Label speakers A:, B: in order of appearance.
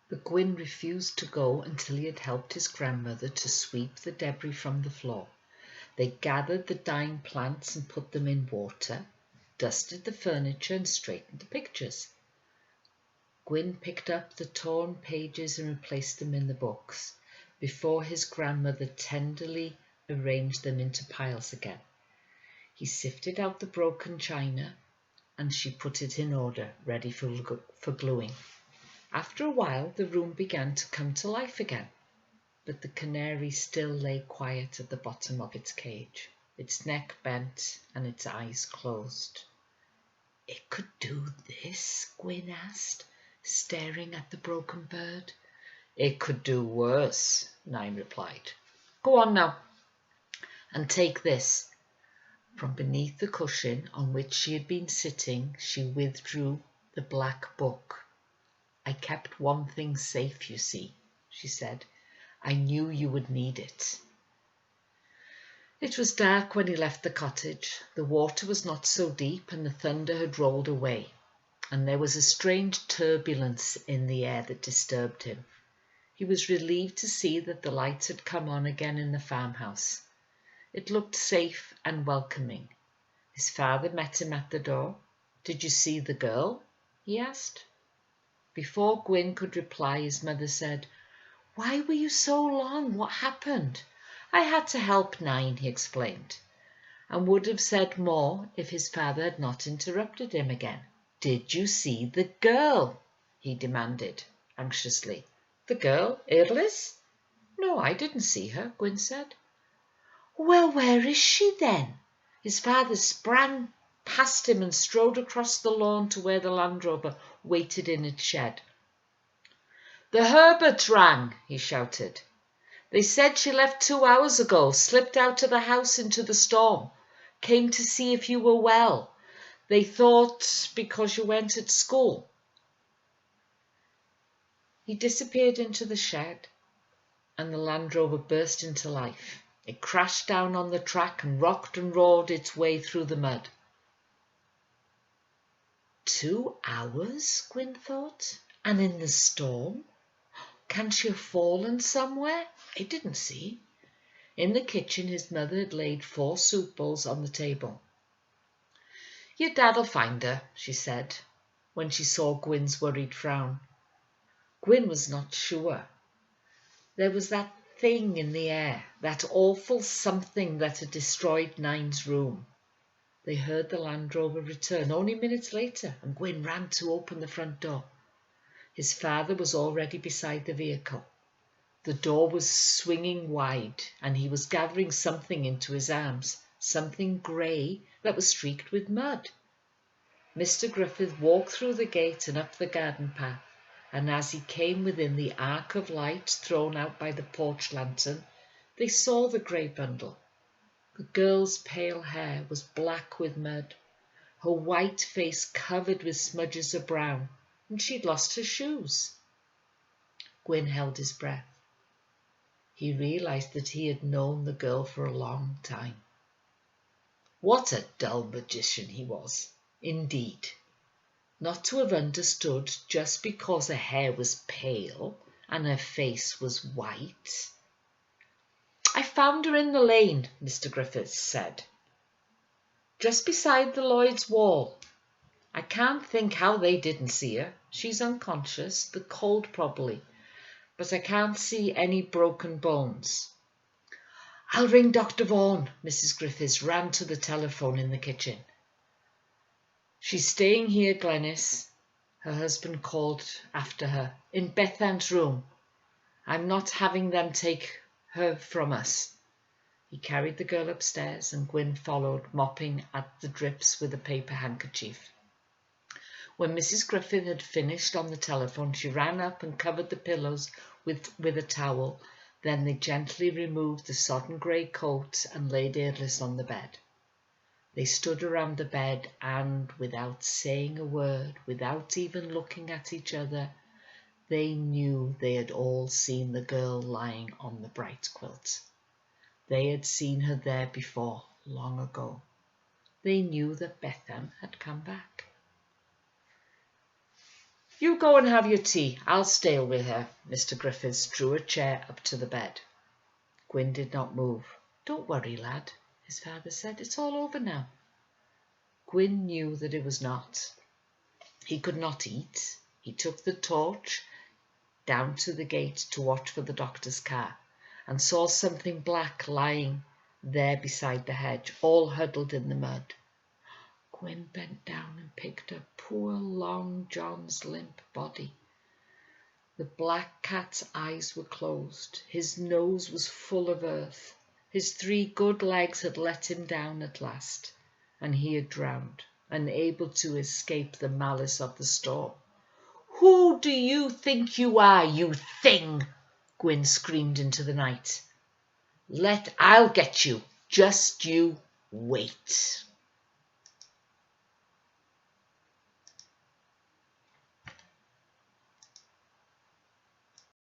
A: But Gwyn refused to go until he had helped his grandmother to sweep the debris from the floor. They gathered the dying plants and put them in water, dusted the furniture and straightened the pictures. Gwyn picked up the torn pages and replaced them in the books, before his grandmother tenderly arranged them into piles again. He sifted out the broken china, and she put it in order, ready for gluing. After a while, the room began to come to life again, but the canary still lay quiet at the bottom of its cage, its neck bent and its eyes closed. "It could do this?" Gwyn asked, staring at the broken bird. "It could do worse," Nine replied. "Go on now, and take this." From beneath the cushion on which she had been sitting, she withdrew the black book. "I kept one thing safe, you see," she said. "I knew you would need it." It was dark when he left the cottage. The water was not so deep, and the thunder had rolled away, and there was a strange turbulence in the air that disturbed him. He was relieved to see that the lights had come on again in the farmhouse. It looked safe and welcoming. His father met him at the door. "Did you see the girl?" he asked. Before Gwyn could reply, his mother said, "Why were you so long? What happened?" "I had to help Nine," he explained, and would have said more if his father had not interrupted him again. "Did you see the girl?" he demanded anxiously. "The girl? Eirlis?" "No, I didn't see her," Gwyn said. "Well, where is she then?" His father sprang past him and strode across the lawn to where the Land Rover waited in its shed. "The Herberts rang," he shouted. "They said she left 2 hours ago, slipped out of the house into the storm, came to see if you were well. They thought because you went at school." He disappeared into the shed, and the Land Rover burst into life. It crashed down on the track and rocked and roared its way through the mud. 2 hours, Gwyn thought, and in the storm? Can she have fallen somewhere? I didn't see. In the kitchen, his mother had laid 4 soup bowls on the table. "Your dad'll find her," she said, when she saw Gwyn's worried frown. Gwyn was not sure. There was that thing in the air, that awful something that had destroyed Nine's room. They heard the Land Rover return only minutes later, and Gwyn ran to open the front door. His father was already beside the vehicle. The door was swinging wide, and he was gathering something into his arms, something grey that was streaked with mud. Mr. Griffith walked through the gate and up the garden path, and as he came within the arc of light thrown out by the porch lantern, they saw the grey bundle. The girl's pale hair was black with mud, her white face covered with smudges of brown, and she'd lost her shoes. Gwyn held his breath. He realized that he had known the girl for a long time. What a dull magician he was, indeed. Not to have understood just because her hair was pale and her face was white. "I found her in the lane," Mr. Griffiths said. "Just beside the Lloyd's wall. I can't think how they didn't see her. She's unconscious, the cold probably, but I can't see any broken bones." "I'll ring Dr. Vaughan." Mrs. Griffiths ran to the telephone in the kitchen. "She's staying here, Glenys," her husband called after her, "in Bethan's room. I'm not having them take her from us." He carried the girl upstairs, and Gwyn followed, mopping at the drips with a paper handkerchief. When Mrs. Griffith had finished on the telephone, she ran up and covered the pillows with a towel. Then they gently removed the sodden grey coat and laid Eirlis on the bed. They stood around the bed and, without saying a word, without even looking at each other, they knew they had all seen the girl lying on the bright quilt. They had seen her there before, long ago. They knew that Bethan had come back. You go and have your tea. I'll stay with her. Mr. Griffiths drew a chair up to the bed. Gwyn did not move. Don't worry, lad, his father said. It's all over now. Gwyn knew that it was not. He could not eat. He took the torch down to the gate to watch for the doctor's car and saw something black lying there beside the hedge, all huddled in the mud. Gwyn bent down and picked up poor Long John's limp body. The black cat's eyes were closed. His nose was full of earth. His 3 good legs had let him down at last, and he had drowned, unable to escape the malice of the storm. Who do you think you are, you thing? Gwyn screamed into the night. I'll get you. Just you wait.